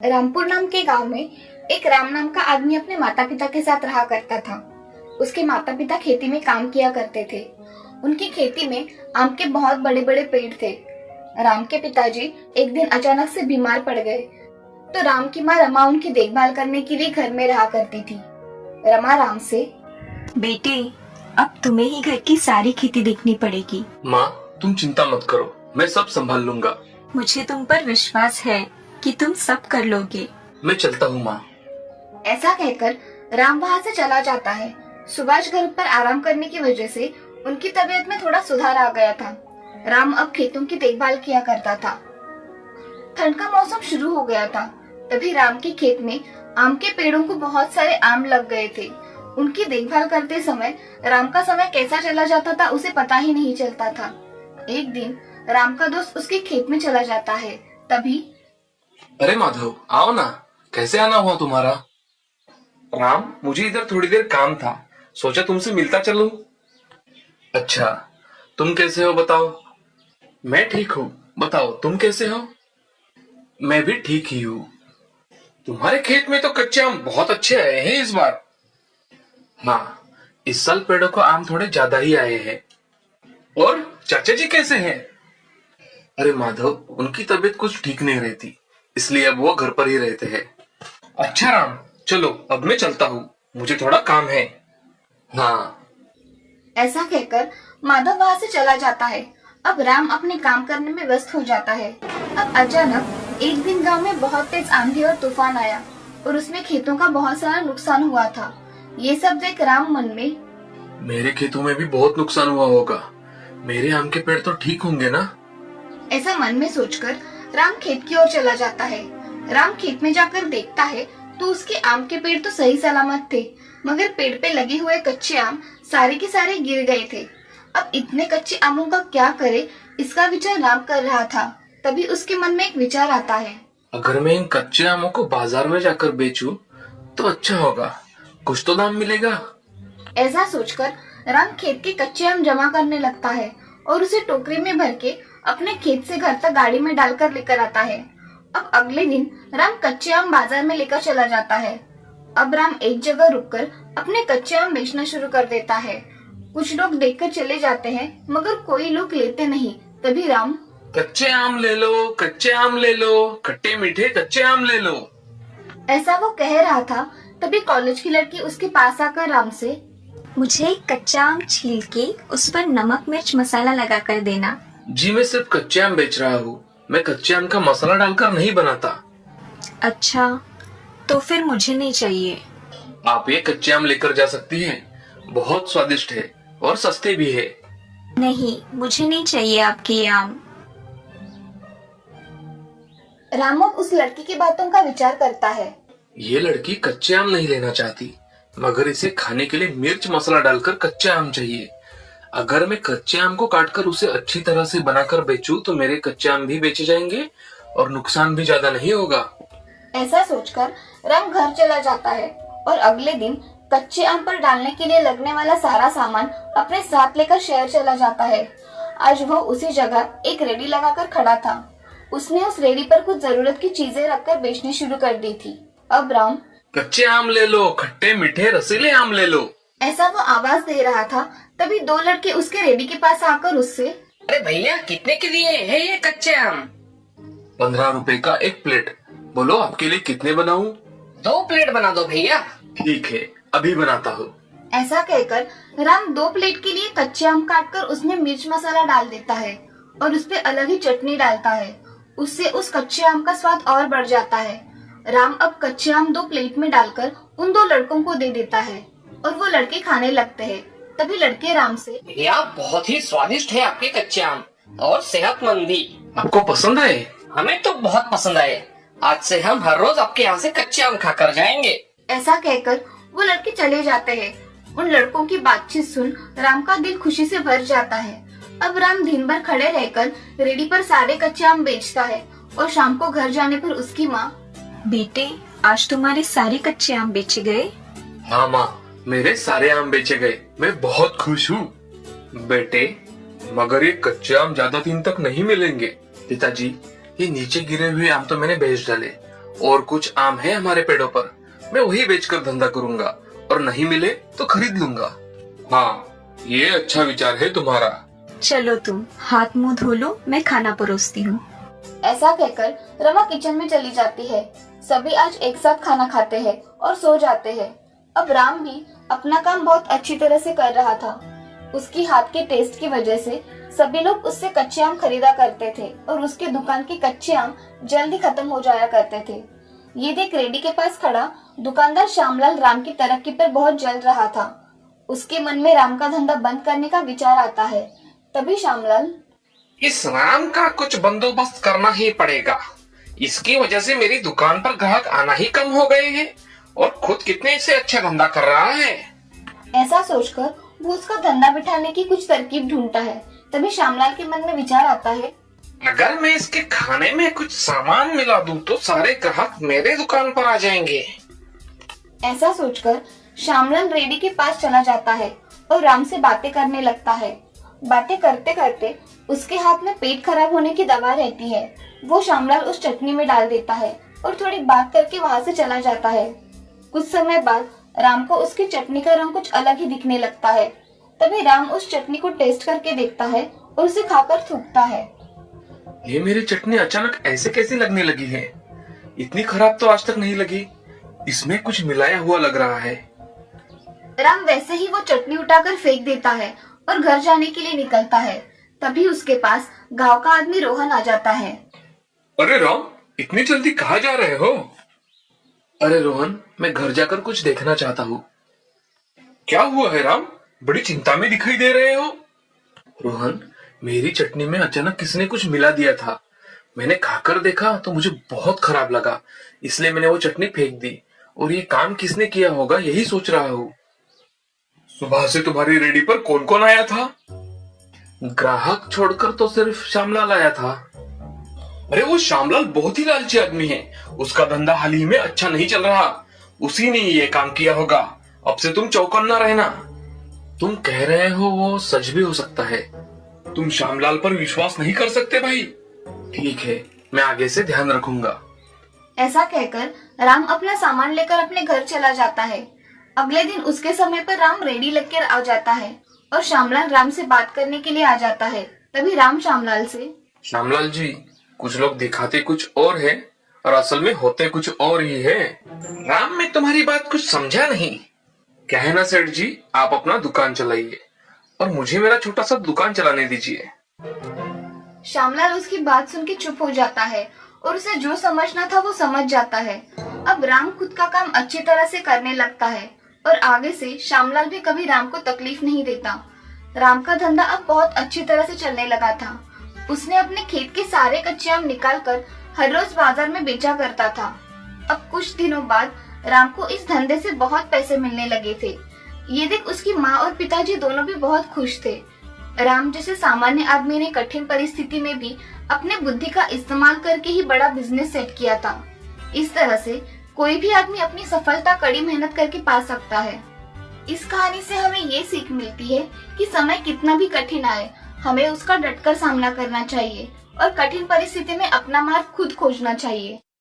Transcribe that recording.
रामपुर नाम के गांव में एक राम नाम का आदमी अपने माता पिता के साथ रहा करता था। उसके माता पिता खेती में काम किया करते थे। उनकी खेती में आम के बहुत बड़े बड़े पेड़ थे। राम के पिताजी एक दिन अचानक से बीमार पड़ गए, तो राम की माँ रमा उनकी देखभाल करने के लिए घर में रहा करती थी। रमा राम से, बेटे, अब तुम्हें ही घर की सारी खेती देखनी पड़ेगी। माँ, तुम चिंता मत करो, मैं सब संभाल लूंगा। मुझे तुम पर विश्वास है कि तुम सब कर लोगे। मैं चलता हूँ माँ। ऐसा कहकर राम वहाँ से चला जाता है। सुभाष घर पर आराम करने की वजह से उनकी तबीयत में थोड़ा सुधार आ गया था। राम अब खेतों की देखभाल किया करता था। ठंड का मौसम शुरू हो गया था। तभी राम के खेत में आम के पेड़ों को बहुत सारे आम लग गए थे। उनकी देखभाल करते समय राम का समय कैसा चला जाता था उसे पता ही नहीं चलता था। एक दिन राम का दोस्त उसके खेत में चला जाता है। तभी, अरे माधव, आओ ना, कैसे आना हुआ तुम्हारा? राम, मुझे इधर थोड़ी देर काम था, सोचा तुमसे मिलता चलूं। अच्छा, तुम कैसे हो बताओ? मैं ठीक हूँ, बताओ तुम कैसे हो? मैं भी ठीक ही हूँ। तुम्हारे खेत में तो कच्चे आम बहुत अच्छे आए हैं इस बार। हाँ, इस साल पेड़ों को आम थोड़े ज्यादा ही आए हैं। और चाचा जी कैसे हैं? अरे माधव, उनकी तबीयत कुछ ठीक नहीं रहती, इसलिए अब वो घर पर ही रहते हैं। अच्छा राम, चलो अब मैं चलता हूँ, मुझे थोड़ा काम है। हाँ। ऐसा कहकर माधव वहाँ से चला जाता है। अब राम अपने काम करने में व्यस्त हो जाता है। अब अचानक एक दिन गांव में बहुत तेज आंधी और तूफान आया और उसमें खेतों का बहुत सारा नुकसान हुआ था। ये सब देख राम मन में, मेरे खेतों में भी बहुत नुकसान हुआ होगा, मेरे आम के पेड़ तो ठीक होंगे ना? ऐसा मन में सोचकर राम खेत की ओर चला जाता है। राम खेत में जाकर देखता है तो उसके आम के पेड़ तो सही सलामत थे, मगर पेड़ पे लगे हुए कच्चे आम सारे के सारे गिर गए थे। अब इतने कच्चे आमों का क्या करे, इसका विचार राम कर रहा था। तभी उसके मन में एक विचार आता है। अगर मैं इन कच्चे आमों को बाजार में जाकर बेचूं तो अच्छा होगा, कुछ तो दाम मिलेगा। ऐसा सोचकर राम खेत के कच्चे आम जमा करने लगता है और उसे टोकरी में भर के अपने खेत से घर तक गाड़ी में डालकर लेकर आता है। अब अगले दिन राम कच्चे आम बाजार में लेकर चला जाता है। अब राम एक जगह रुककर अपने कच्चे आम बेचना शुरू कर देता है। कुछ लोग देखकर चले जाते हैं, मगर कोई लोग लेते नहीं। तभी राम, कच्चे आम ले लो, कच्चे आम ले लो, खट्टे मीठे कच्चे आम ले लो। ऐसा वो कह रहा था। तभी कॉलेज की लड़की उसके पास आकर राम से, मुझे एक कच्चा आम छील के उस पर नमक मिर्च मसाला लगा कर देना। जी, मैं सिर्फ कच्चे आम बेच रहा हूँ, मैं कच्चे आम का मसाला डालकर नहीं बनाता। अच्छा, तो फिर मुझे नहीं चाहिए। आप ये कच्चे आम लेकर जा सकती हैं, बहुत स्वादिष्ट है और सस्ते भी है। नहीं, मुझे नहीं चाहिए आपके ये आम। राम अब उस लड़की की बातों का विचार करता है। ये लड़की कच्चे आम नहीं लेना चाहती, मगर इसे खाने के लिए मिर्च मसाला डालकर कच्चे आम चाहिए। अगर मैं कच्चे आम को काटकर उसे अच्छी तरह से बनाकर बेचूं तो मेरे कच्चे आम भी बेचे जाएंगे और नुकसान भी ज्यादा नहीं होगा। ऐसा सोचकर राम घर चला जाता है और अगले दिन कच्चे आम पर डालने के लिए लगने वाला सारा सामान अपने साथ लेकर शहर चला जाता है। आज वो उसी जगह एक रेडी लगाकर खड़ा था। उसने उस रेडी पर कुछ जरूरत की चीजें रखकर बेचनी शुरू कर दी थी। अब राम, कच्चे आम ले लो, खट्टे मीठे रसीले आम ले लो, ऐसा वो आवाज दे रहा था। तभी दो लड़के उसके रेडी के पास आकर उससे, अरे भैया, कितने के लिए है ये कच्चे आम? 15 रुपए का एक प्लेट। बोलो आपके लिए कितने बनाऊं? 2 प्लेट बना दो भैया। ठीक है, अभी बनाता हूँ। ऐसा कहकर राम 2 प्लेट के लिए कच्चे आम काटकर उसमें मिर्च मसाला डाल देता है और उस पे अलग ही चटनी डालता है। उससे उस कच्चे आम का स्वाद और बढ़ जाता है। राम अब कच्चे आम 2 प्लेट में डालकर उन 2 लड़कों को दे देता है और वो लड़के खाने लगते हैं। तभी लड़के राम से, भैया, बहुत ही स्वादिष्ट है आपके कच्चे आम और सेहतमंद भी। आपको पसंद आए? हमें तो बहुत पसंद आए। आज से हम हर रोज आपके यहाँ से कच्चे आम खाकर जाएंगे। ऐसा कहकर वो लड़के चले जाते हैं। उन लड़कों की बातचीत सुन राम का दिल खुशी से भर जाता है। अब राम दिन भर खड़े रहकर रेडी पर सारे कच्चे आम बेचता है और शाम को घर जाने पर उसकी माँ, बेटे, आज तुम्हारे सारे कच्चे आम बेचे गए। हाँ माँ, मेरे सारे आम बेचे गए, मैं बहुत खुश हूँ। बेटे, मगर ये कच्चे आम ज्यादा दिन तक नहीं मिलेंगे। पिताजी, ये नीचे गिरे हुए आम तो मैंने बेच डाले और कुछ आम है हमारे पेड़ों पर, मैं वही बेचकर धंधा करूंगा और नहीं मिले तो खरीद लूंगा। हाँ, ये अच्छा विचार है तुम्हारा। चलो तुम हाथ मुंह धो लो, मैं खाना परोसती हूँ। ऐसा कहकर रमा किचन में चली जाती है। सभी आज एक साथ खाना खाते हैं और सो जाते हैं। अब राम भी अपना काम बहुत अच्छी तरह से कर रहा था। उसकी हाथ के टेस्ट की वजह से सभी लोग उससे कच्चे आम खरीदा करते थे और उसके दुकान के कच्चे आम जल्दी खत्म हो जाया करते थे। ये देख रेडी के पास खड़ा दुकानदार श्यामलाल राम की तरक्की पर बहुत जल रहा था। उसके मन में राम का धंधा बंद करने का विचार आता है। तभी श्यामलाल, इस राम का कुछ बंदोबस्त करना ही पड़ेगा। इसकी वजह से मेरी दुकान पर ग्राहक आना ही कम हो गए हैं और खुद कितने से अच्छा धंधा कर रहा है। ऐसा सोचकर वो उसका धंधा बिठाने की कुछ तरकीब ढूंढता है। तभी श्यामलाल के मन में विचार आता है, अगर मैं इसके खाने में कुछ सामान मिला दूं तो सारे ग्राहक मेरे दुकान पर आ जाएंगे। ऐसा सोचकर श्यामलाल रेडी के पास चला जाता है और राम से बातें करने लगता है। बातें करते करते उसके हाथ में पेट खराब होने की दवा रहती है। वो श्यामलाल उस चटनी में डाल देता है और थोड़ी बात करके वहाँ से चला जाता है। कुछ समय बाद राम को उसकी चटनी का रंग कुछ अलग ही दिखने लगता है। तभी राम उस चटनी को टेस्ट करके देखता है और उसे खाकर थूकता है। ये मेरी चटनी अचानक ऐसे कैसे लगने लगी है? इतनी खराब तो आज तक नहीं लगी। इसमें कुछ मिलाया हुआ लग रहा है। राम वैसे ही वो चटनी उठाकर फेंक देता है और घर जाने के लिए निकलता है। तभी उसके पास गांव का आदमी रोहन आ जाता है। अरे राम, इतनी जल्दी कहाँ जा रहे हो? अरे रोहन, मैं घर जाकर कुछ देखना चाहता हूँ। क्या हुआ है राम? बड़ी चिंता में दिखाई दे रहे हो। रोहन, मेरी चटनी में अचानक किसने कुछ मिला दिया था। मैंने खाकर देखा तो मुझे बहुत खराब लगा, इसलिए मैंने वो चटनी फेंक दी। और ये काम किसने किया होगा यही सोच रहा हूँ। सुबह से तुम्हारी रेडी पर कौन कौन आया था? ग्राहक छोड़कर तो सिर्फ श्यामलाल आया था। अरे वो श्यामलाल बहुत ही लालची आदमी है। उसका धंधा हाल ही में अच्छा नहीं चल रहा। उसी ने ये काम किया होगा। अब से तुम चौकन्ना रहना। तुम कह रहे हो वो सच भी हो सकता है। तुम श्यामलाल पर विश्वास नहीं कर सकते भाई। ठीक है, मैं आगे से ध्यान रखूंगा। ऐसा कहकर राम अपना सामान लेकर अपने घर चला जाता है। अगले दिन उसके समय पर राम रेडी लेकर आ जाता है और श्यामलाल राम से बात करने के लिए आ जाता है। तभी राम श्यामलाल से, श्यामलाल जी, कुछ लोग दिखाते कुछ और है और असल में होते कुछ और ही है। राम, मैं तुम्हारी बात कुछ समझा नहीं। क्या है ना सेठ जी, आप अपना दुकान चलाइए और मुझे मेरा छोटा सा दुकान चलाने दीजिए। श्यामलाल उसकी बात सुन के चुप हो जाता है और उसे जो समझना था वो समझ जाता है। अब राम खुद का काम अच्छी तरह से करने लगता है और आगे से श्यामलाल भी कभी राम को तकलीफ नहीं देता। राम का धंधा अब बहुत अच्छी तरह से चलने लगा था। उसने अपने खेत के सारे कच्चे आम निकालकर हर रोज बाजार में बेचा करता था। अब कुछ दिनों बाद राम को इस धंधे से बहुत पैसे मिलने लगे थे। ये देख उसकी माँ और पिताजी दोनों भी बहुत खुश थे। राम जैसे सामान्य आदमी ने कठिन परिस्थिति में भी अपने बुद्धि का इस्तेमाल करके ही बड़ा बिजनेस सेट किया था। इस तरह से कोई भी आदमी अपनी सफलता कड़ी मेहनत करके पा सकता है। इस कहानी से हमें ये सीख मिलती है कि समय कितना भी कठिन आए, हमें उसका डटकर सामना करना चाहिए और कठिन परिस्थिति में अपना मार्ग खुद खोजना चाहिए।